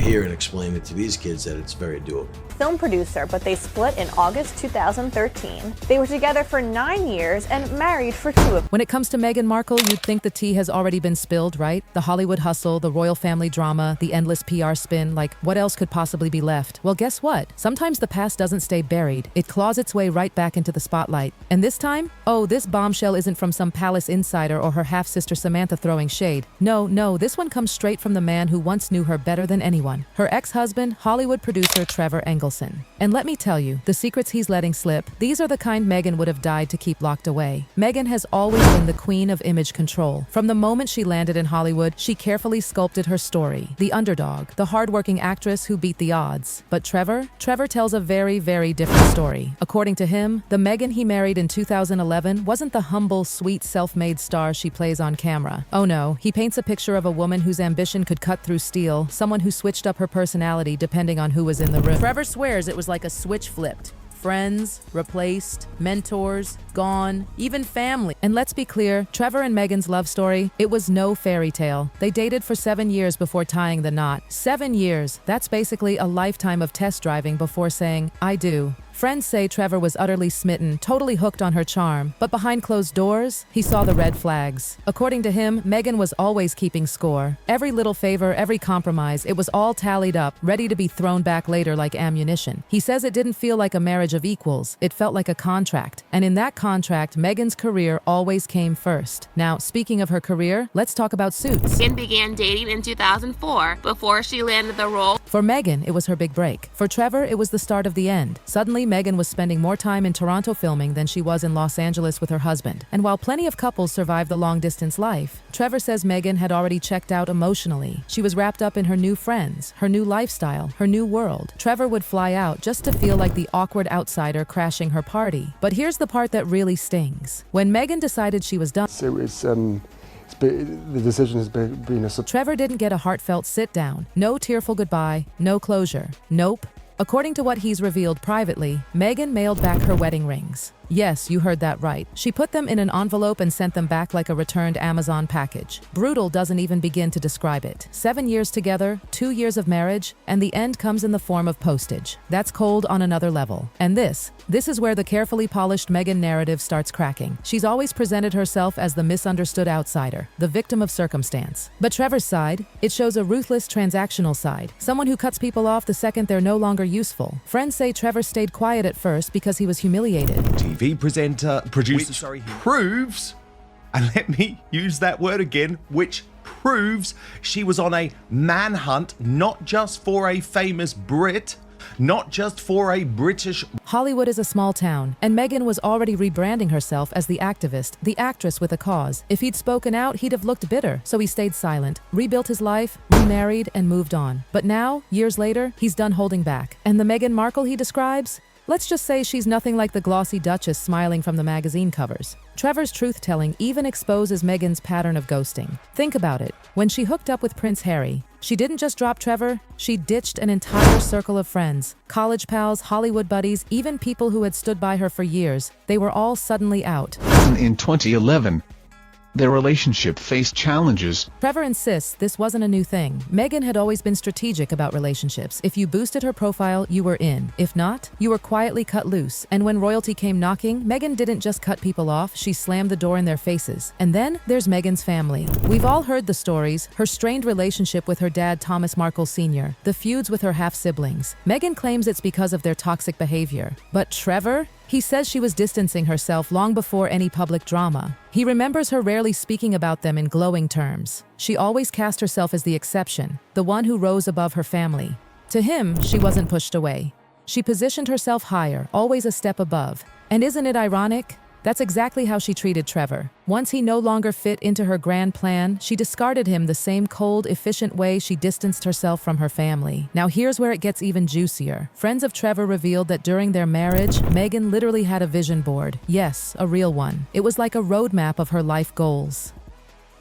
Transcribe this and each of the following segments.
here and explain it to these kids that it's very doable. Film producer, but they split in August 2013. They were together for 9 years and married for 2 of them. When it comes to Meghan Markle, you'd think the tea has already been spilled, right? The Hollywood hustle, the royal family drama, the endless PR spin, like what else could possibly be left? Well, guess what? Sometimes the past doesn't stay buried. It claws its way right back into the spotlight. And this time? Oh, this bombshell isn't from some palace insider or her half-sister Samantha throwing shade. No, this one comes straight from the man who once knew her better than anyone. Her ex-husband, Hollywood producer Trevor Engelson. And let me tell you, the secrets he's letting slip, these are the kind Meghan would have died to keep locked away. Meghan has always been the queen of image control. From the moment she landed in Hollywood, she carefully sculpted her story. The underdog, the hardworking actress who beat the odds. But Trevor tells a very, very different story. According to him, the Meghan he married in 2011 wasn't the humble, sweet, self-made star she plays on camera. Oh no, he paints a picture of a woman whose ambition could cut through steel, someone who switched up her personality depending on who was in the room. Trevor swears it was like a switch flipped. Friends, replaced, mentors, gone, even family. And let's be clear, Trevor and Meghan's love story, it was no fairy tale. They dated for 7 years before tying the knot. 7 years, that's basically a lifetime of test driving before saying, I do. Friends say Trevor was utterly smitten, totally hooked on her charm, but behind closed doors, he saw the red flags. According to him, Meghan was always keeping score. Every little favor, every compromise, it was all tallied up, ready to be thrown back later like ammunition. He says it didn't feel like a marriage of equals, it felt like a contract. And in that contract, Meghan's career always came first. Now, speaking of her career, let's talk about Suits. Meghan began dating in 2004 before she landed the role. For Meghan, it was her big break. For Trevor, it was the start of the end. Suddenly, Meghan was spending more time in Toronto filming than she was in Los Angeles with her husband. And while plenty of couples survive the long-distance life, Trevor says Meghan had already checked out emotionally. She was wrapped up in her new friends, her new lifestyle, her new world. Trevor would fly out just to feel like the awkward outsider crashing her party. But here's the part that really stings. When Meghan decided she was done, the decision has been a... Trevor didn't get a heartfelt sit-down. No tearful goodbye, no closure. Nope. According to what he's revealed privately, Meghan mailed back her wedding rings. Yes, you heard that right. She put them in an envelope and sent them back like a returned Amazon package. Brutal doesn't even begin to describe it. 7 years together, 2 years of marriage, and the end comes in the form of postage. That's cold on another level. And this is where the carefully polished Meghan narrative starts cracking. She's always presented herself as the misunderstood outsider, the victim of circumstance. But Trevor's side, it shows a ruthless transactional side, someone who cuts people off the second they're no longer useful. Friends say Trevor stayed quiet at first because he was humiliated. TV producer, proves, and let me use that word again, which proves she was on a manhunt, not just for a famous Brit, not just for a British... Hollywood is a small town, and Meghan was already rebranding herself as the activist, the actress with a cause. If he'd spoken out, he'd have looked bitter, so he stayed silent, rebuilt his life, remarried, and moved on. But now, years later, he's done holding back. And the Meghan Markle he describes? Let's just say she's nothing like the glossy Duchess smiling from the magazine covers. Trevor's truth-telling even exposes Meghan's pattern of ghosting. Think about it. When she hooked up with Prince Harry, she didn't just drop Trevor, she ditched an entire circle of friends. College pals, Hollywood buddies, even people who had stood by her for years. They were all suddenly out. In 2011, their relationship faced challenges. Trevor insists this wasn't a new thing. Meghan had always been strategic about relationships. If you boosted her profile, you were in. If not, you were quietly cut loose. And when royalty came knocking, Meghan didn't just cut people off, she slammed the door in their faces. And then there's Meghan's family. We've all heard the stories, her strained relationship with her dad Thomas Markle Sr., the feuds with her half-siblings. Meghan claims it's because of their toxic behavior. But Trevor? He says she was distancing herself long before any public drama. He remembers her rarely speaking about them in glowing terms. She always cast herself as the exception, the one who rose above her family. To him, she wasn't pushed away. She positioned herself higher, always a step above. And isn't it ironic? That's exactly how she treated Trevor. Once he no longer fit into her grand plan, she discarded him the same cold, efficient way she distanced herself from her family. Now here's where it gets even juicier. Friends of Trevor revealed that during their marriage, Meghan literally had a vision board. Yes, a real one. It was like a roadmap of her life goals.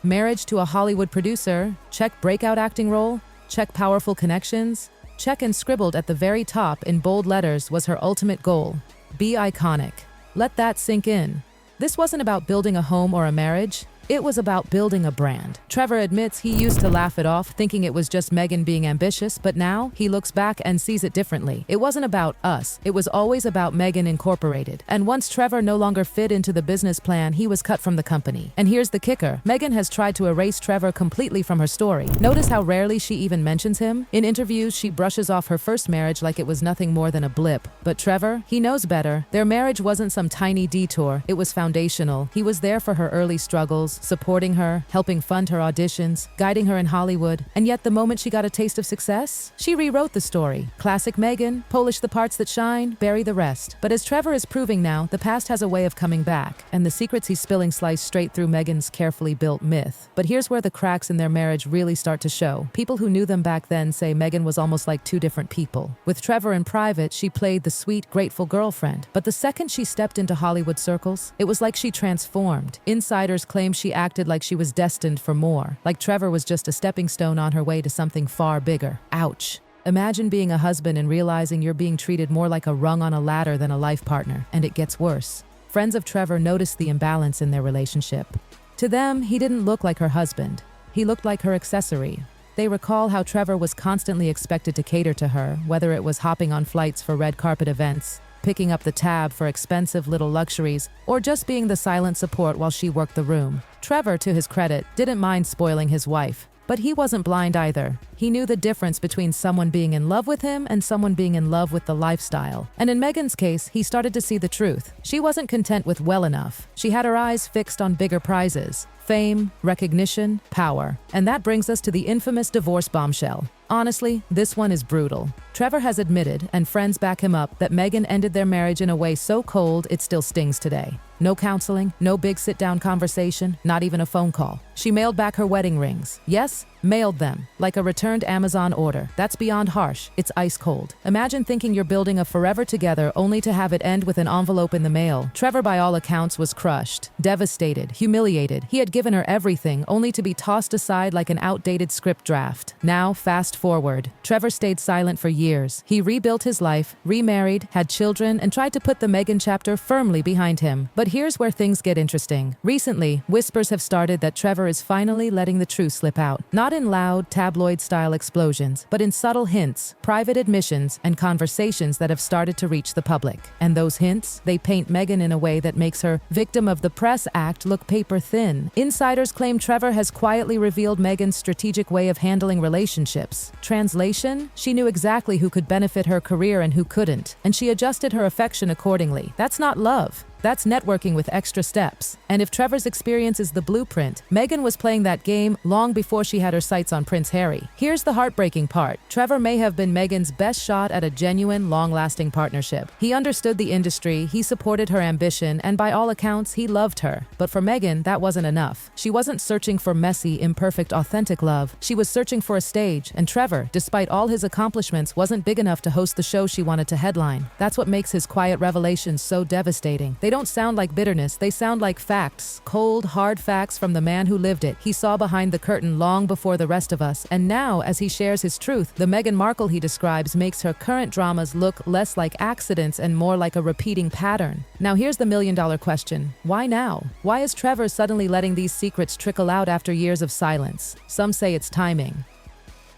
Marriage to a Hollywood producer, check breakout acting role, check powerful connections, check, and scribbled at the very top in bold letters was her ultimate goal: be iconic. Let that sink in. This wasn't about building a home or a marriage. It was about building a brand. Trevor admits he used to laugh it off, thinking it was just Meghan being ambitious, but now he looks back and sees it differently. It wasn't about us. It was always about Meghan Incorporated. And once Trevor no longer fit into the business plan, he was cut from the company. And here's the kicker. Meghan has tried to erase Trevor completely from her story. Notice how rarely she even mentions him? In interviews, she brushes off her first marriage like it was nothing more than a blip. But Trevor, he knows better. Their marriage wasn't some tiny detour. It was foundational. He was there for her early struggles, supporting her, helping fund her auditions, guiding her in Hollywood. And yet the moment she got a taste of success, she rewrote the story. Classic Meghan, polish the parts that shine, bury the rest. But as Trevor is proving now, the past has a way of coming back, and the secrets he's spilling slice straight through Meghan's carefully built myth. But here's where the cracks in their marriage really start to show. People who knew them back then say Meghan was almost like two different people. With Trevor in private, she played the sweet, grateful girlfriend. But the second she stepped into Hollywood circles, it was like she transformed. Insiders claim she acted like she was destined for more, like Trevor was just a stepping stone on her way to something far bigger. Ouch. Imagine being a husband and realizing you're being treated more like a rung on a ladder than a life partner, and it gets worse. Friends of Trevor noticed the imbalance in their relationship. To them, he didn't look like her husband. He looked like her accessory. They recall how Trevor was constantly expected to cater to her, whether it was hopping on flights for red carpet events, picking up the tab for expensive little luxuries, or just being the silent support while she worked the room. Trevor, to his credit, didn't mind spoiling his wife. But he wasn't blind either. He knew the difference between someone being in love with him and someone being in love with the lifestyle. And in Meghan's case, he started to see the truth. She wasn't content with well enough. She had her eyes fixed on bigger prizes: fame, recognition, power. And that brings us to the infamous divorce bombshell. Honestly, this one is brutal. Trevor has admitted, and friends back him up, that Meghan ended their marriage in a way so cold it still stings today. No counseling, no big sit-down conversation, not even a phone call. She mailed back her wedding rings. Yes, mailed them, like a returned Amazon order. That's beyond harsh. It's ice cold. Imagine thinking you're building a forever together only to have it end with an envelope in the mail. Trevor, by all accounts, was crushed, devastated, humiliated. He had given her everything, only to be tossed aside like an outdated script draft. Now, fast forward. Trevor stayed silent for years. He rebuilt his life, remarried, had children, and tried to put the Meghan chapter firmly behind him. But here's where things get interesting. Recently, whispers have started that Trevor is finally letting the truth slip out. Not in loud, tabloid-style explosions, but in subtle hints, private admissions, and conversations that have started to reach the public. And those hints, they paint Meghan in a way that makes her victim of the press act look paper thin. Insiders claim Trevor has quietly revealed Meghan's strategic way of handling relationships. Translation? She knew exactly who could benefit her career and who couldn't, and she adjusted her affection accordingly. That's not love. That's networking with extra steps. And if Trevor's experience is the blueprint, Meghan was playing that game long before she had her sights on Prince Harry. Here's the heartbreaking part. Trevor may have been Meghan's best shot at a genuine, long-lasting partnership. He understood the industry, he supported her ambition, and by all accounts, he loved her. But for Meghan, that wasn't enough. She wasn't searching for messy, imperfect, authentic love. She was searching for a stage, and Trevor, despite all his accomplishments, wasn't big enough to host the show she wanted to headline. That's what makes his quiet revelations so devastating. They don't sound like bitterness, they sound like facts. Cold, hard facts from the man who lived it. He saw behind the curtain long before the rest of us, and now, as he shares his truth, the Meghan Markle he describes makes her current dramas look less like accidents and more like a repeating pattern. Now here's the million-dollar question. Why now? Why is Trevor suddenly letting these secrets trickle out after years of silence? Some say it's timing.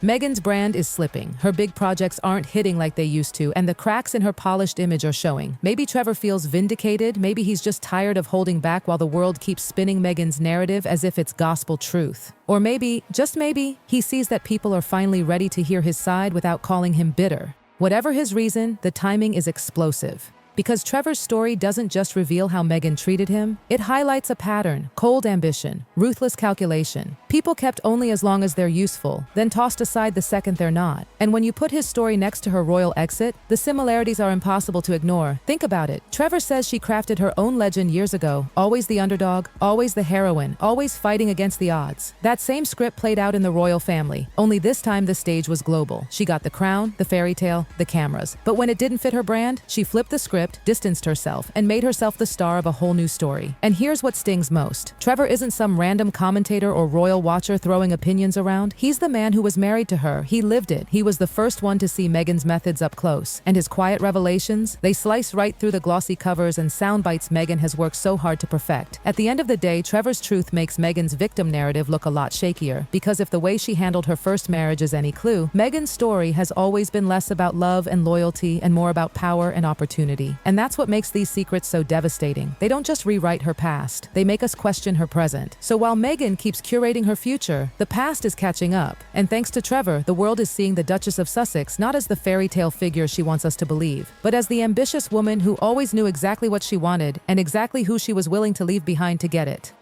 Meghan's brand is slipping. Her big projects aren't hitting like they used to, and the cracks in her polished image are showing. Maybe Trevor feels vindicated, maybe he's just tired of holding back while the world keeps spinning Meghan's narrative as if it's gospel truth. Or maybe, just maybe, he sees that people are finally ready to hear his side without calling him bitter. Whatever his reason, the timing is explosive. Because Trevor's story doesn't just reveal how Meghan treated him, it highlights a pattern: cold ambition, ruthless calculation. People kept only as long as they're useful, then tossed aside the second they're not. And when you put his story next to her royal exit, the similarities are impossible to ignore. Think about it. Trevor says she crafted her own legend years ago, always the underdog, always the heroine, always fighting against the odds. That same script played out in the royal family, only this time the stage was global. She got the crown, the fairy tale, the cameras. But when it didn't fit her brand, she flipped the script script, distanced herself, and made herself the star of a whole new story. And here's what stings most. Trevor isn't some random commentator or royal watcher throwing opinions around. He's the man who was married to her. He lived it. He was the first one to see Meghan's methods up close. And his quiet revelations, they slice right through the glossy covers and sound bites Meghan has worked so hard to perfect. At the end of the day, Trevor's truth makes Meghan's victim narrative look a lot shakier, because if the way she handled her first marriage is any clue, Meghan's story has always been less about love and loyalty and more about power and opportunity. And that's what makes these secrets so devastating. They don't just rewrite her past, they make us question her present. So while Meghan keeps curating her future, the past is catching up. And thanks to Trevor, the world is seeing the Duchess of Sussex not as the fairy tale figure she wants us to believe, but as the ambitious woman who always knew exactly what she wanted and exactly who she was willing to leave behind to get it.